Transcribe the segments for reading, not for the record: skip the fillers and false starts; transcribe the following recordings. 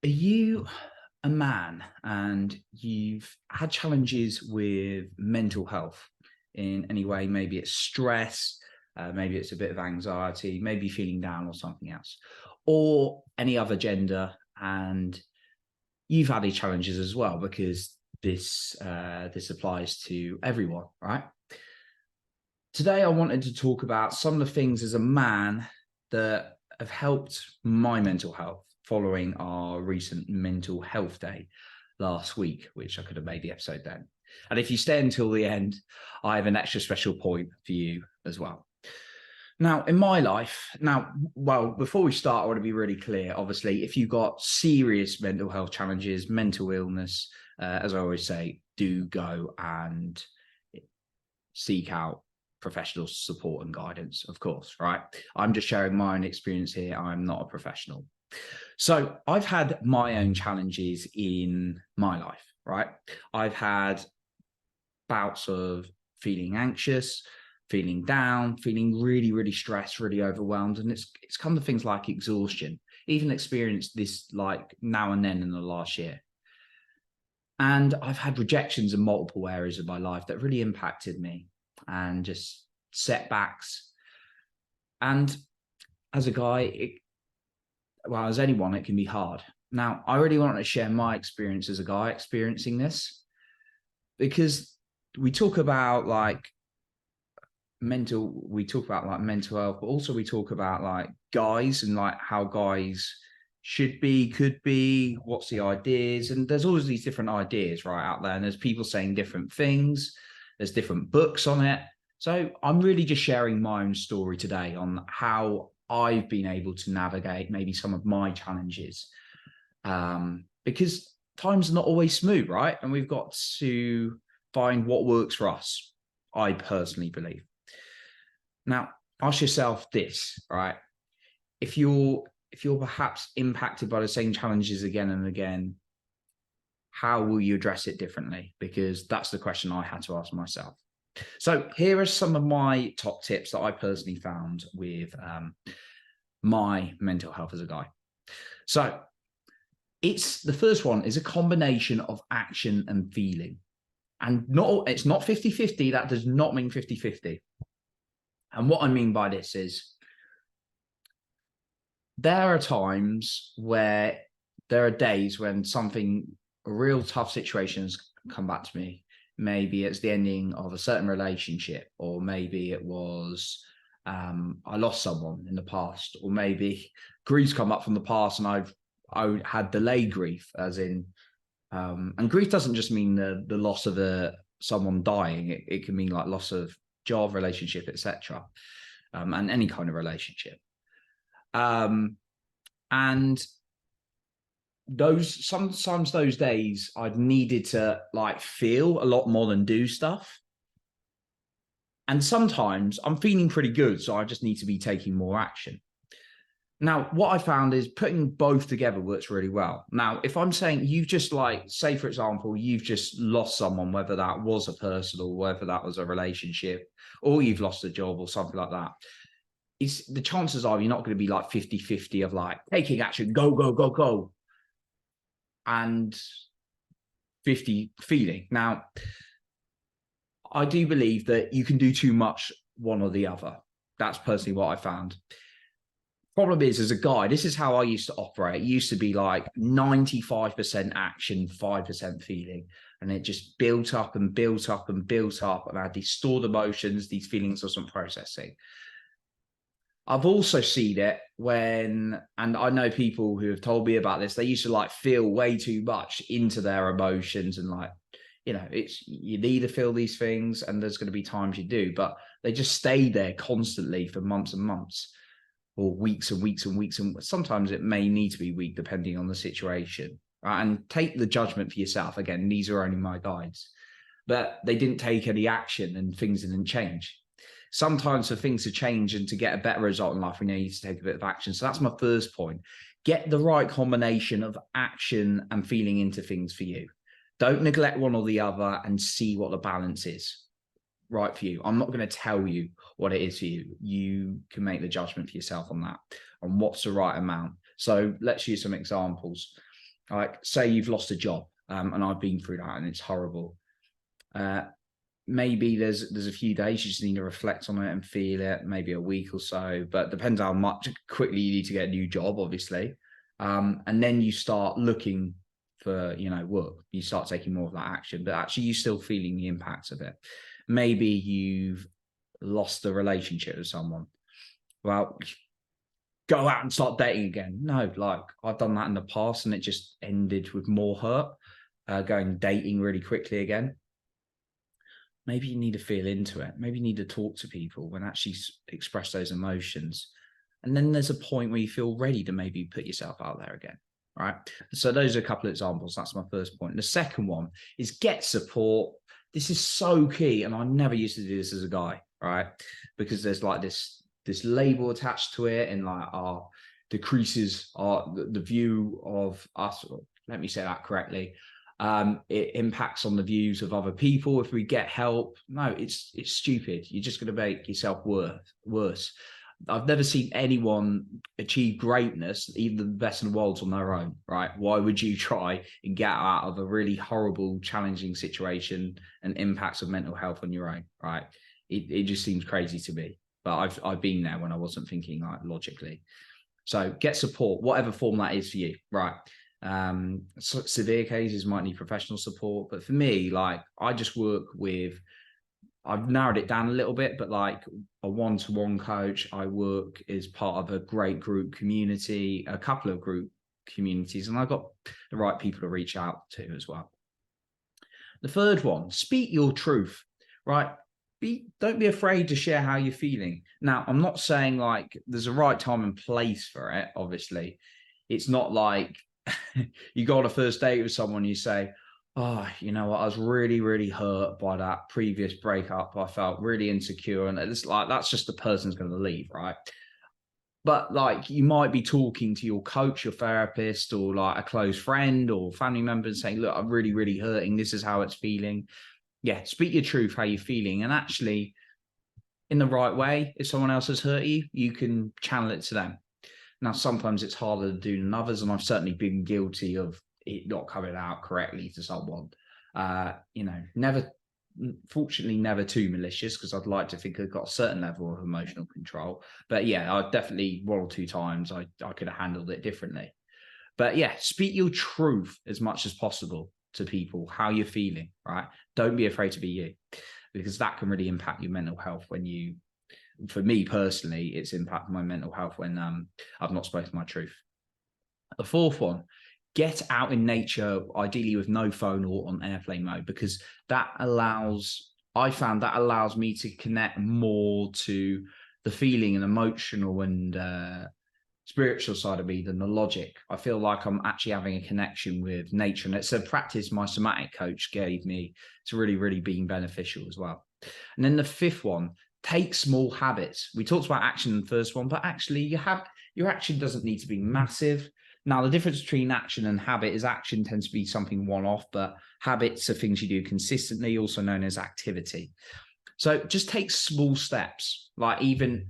Are you a man and you've had challenges with mental health in any way? Maybe it's stress, maybe it's a bit of anxiety, maybe feeling down or something else, or any other gender, and you've had these challenges as well because this applies to everyone, right? Today, I wanted to talk about some of the things as a man that have helped my mental health following our recent mental health day last week, which I could have made the episode then. And if you stay until the end, I have an extra special point for you as well. Now, in my life, before we start, I want to be really clear. Obviously, if you've got serious mental health challenges, mental illness, as I always say, do go and seek out professional support and guidance, of course, right? I'm just sharing my own experience here. I'm not a professional. So I've had my own challenges in my life, right? I've had bouts of feeling anxious, feeling down, feeling really, really stressed, really overwhelmed. And it's come to things like exhaustion, even experienced this like now and then in the last year. And I've had rejections in multiple areas of my life that really impacted me and just setbacks. And as a guy, as anyone, it can be hard. Now, I really want to share my experience as a guy experiencing this, because we talk about mental health, but also we talk about like guys and like how guys should be, could be, what's the ideas. And there's always these different ideas right out there. And there's people saying different things. There's different books on it. So I'm really just sharing my own story today on how I've been able to navigate maybe some of my challenges. Because times are not always smooth, right? And we've got to find what works for us, I personally believe. Now, ask yourself this, right? If you're perhaps impacted by the same challenges again and again, how will you address it differently? Because that's the question I had to ask myself. So here are some of my top tips that I personally found with my mental health as a guy. So the first one is a combination of action and feeling. And it's not 50-50. That does not mean 50-50. And what I mean by this is there are times where there are days when a real tough situation has come back to me. Maybe it's the ending of a certain relationship, or maybe it was I lost someone in the past, or maybe grief's come up from the past and I had delayed grief, as in, and grief doesn't just mean the loss of someone dying. It can mean like loss of job, relationship, etc., and any kind of relationship. And sometimes those days I've needed to like feel a lot more than do stuff. And sometimes I'm feeling pretty good, so I just need to be taking more action. Now, what I found is putting both together works really well. Now, if I'm saying you've just say, for example, you've just lost someone, whether that was a personal, whether that was a relationship, or you've lost a job or something like that, the chances are you're not going to be like 50-50 of like taking action, go, go, go, go, and 50 feeling. Now, I do believe that you can do too much one or the other. That's personally what I found. Problem is, as a guy, this is how I used to operate. It used to be like 95% action, 5% feeling. And it just built up and built up and built up. And I had these stored emotions, these feelings I wasn't processing. I've also seen it and I know people who have told me about this, they used to like feel way too much into their emotions, and like, you need to feel these things, and there's going to be times you do, but they just stay there constantly for months and months, or weeks and weeks and weeks. And sometimes it may need to be week, depending on the situation. Right? And take the judgment for yourself. Again, these are only my guides, but they didn't take any action and things didn't change. Sometimes for things to change and to get a better result in life, we need to take a bit of action. So that's my first point. Get the right combination of action and feeling into things for you. Don't neglect one or the other, and see what the balance is right for you. I'm not going to tell you what it is for you. You can make the judgment for yourself on that, on what's the right amount. So let's use some examples. Like, say you've lost a job, and I've been through that, and it's horrible. Maybe there's a few days you just need to reflect on it and feel it, maybe a week or so, but depends how much quickly you need to get a new job, obviously. And then you start looking for, work. You start taking more of that action, but actually you're still feeling the impacts of it. Maybe you've lost a relationship with someone. Well, go out and start dating again. No, like, I've done that in the past and it just ended with more hurt. Going dating really quickly again. Maybe you need to feel into it. Maybe you need to talk to people and actually express those emotions. And then there's a point where you feel ready to maybe put yourself out there again, right? So those are a couple of examples. That's my first point. The second one is get support. This is so key. And I never used to do this as a guy, right? Because there's like this label attached to it, and like decreases the view of us. Let me say that correctly. It impacts on the views of other people if we get help. No, it's stupid. You're just going to make yourself worse. I've never seen anyone achieve greatness, even the best in the world, on their own, right? Why would you try and get out of a really horrible, challenging situation and impacts of mental health on your own, right? It just seems crazy to me. But I've been there when I wasn't thinking like logically. So get support, whatever form that is for you, right? Severe cases might need professional support, but for me, like, I just work with, I've narrowed it down a little bit, but like a one-to-one coach. I work as part of a great group community, a couple of group communities, and I've got the right people to reach out to as well. The third one, speak your truth, right? Don't be afraid to share how you're feeling. Now, I'm not saying like there's a right time and place for it, obviously. It's not like you go on a first date with someone, you say, oh, you know what, I was really, really hurt by that previous breakup. I felt really insecure. And it's like, that's just the person's going to leave, right? But like, you might be talking to your coach, your therapist, or like a close friend or family member and saying, look, I'm really, really hurting. This is how it's feeling. Yeah, speak your truth, how you're feeling. And actually, in the right way, if someone else has hurt you, you can channel it to them. Now, sometimes it's harder to do than others, and I've certainly been guilty of it not coming out correctly to someone. Fortunately, never too malicious, because I'd like to think I've got a certain level of emotional control. But yeah, I definitely, one or two times I could have handled it differently. But yeah, speak your truth as much as possible to people, how you're feeling, right? Don't be afraid to be you, because that can really impact your mental health when you, for me personally, it's impacted my mental health when I've not spoken my truth. The fourth one, get out in nature, ideally with no phone or on airplane mode, because I found that allows me to connect more to the feeling and emotional and spiritual side of me than the logic. I feel like I'm actually having a connection with nature, and it's a practice my somatic coach gave me. It's really, really been beneficial as well. And then the fifth one, take small habits. We talked about action in the first one, but actually your action doesn't need to be massive. Now, the difference between action and habit is action tends to be something one-off, but habits are things you do consistently, also known as activity. So just take small steps. Like, even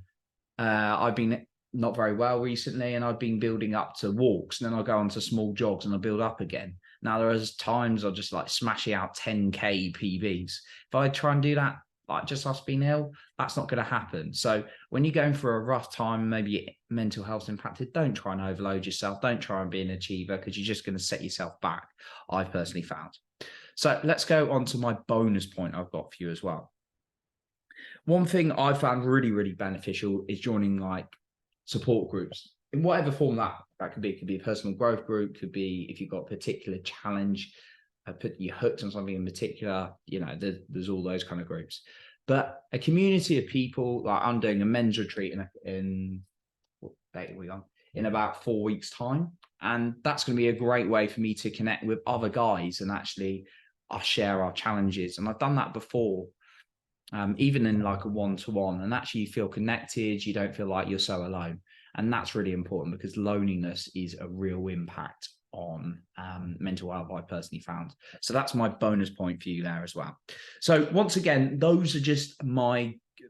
I've been not very well recently, and I've been building up to walks, and then I'll go on to small jogs and I'll build up again. Now, there are times I'll just like smashing out 10K PBs. If I try and do that, like just us being ill, that's not going to happen. So when you're going for a rough time, maybe mental health impacted, don't try and overload yourself. Don't try and be an achiever, because you're just going to set yourself back, I've personally found. So let's go on to my bonus point I've got for you as well. One thing I found really, really beneficial is joining like support groups in whatever form that could be. It could be a personal growth group, could be if you've got a particular challenge, you're hooked on something in particular, there's all those kind of groups. But a community of people, like I'm doing a men's retreat in what date are we on? In about 4 weeks' time. And that's going to be a great way for me to connect with other guys and actually share our challenges. And I've done that before, even in like a one-to-one, and actually you feel connected. You don't feel like you're so alone. And that's really important, because loneliness is a real impact on mental health, I personally found. So that's my bonus point for you there as well. So once again, those are just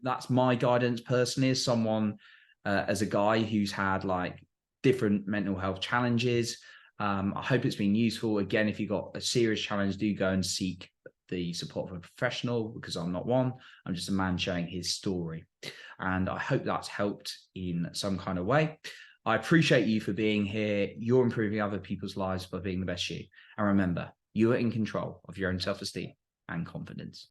that's my guidance personally, as someone, as a guy who's had like different mental health challenges. I hope it's been useful. Again, if you've got a serious challenge, do go and seek the support of a professional, because I'm not one. I'm just a man sharing his story. And I hope that's helped in some kind of way. I appreciate you for being here. You're improving other people's lives by being the best you. And remember, you are in control of your own self-esteem and confidence.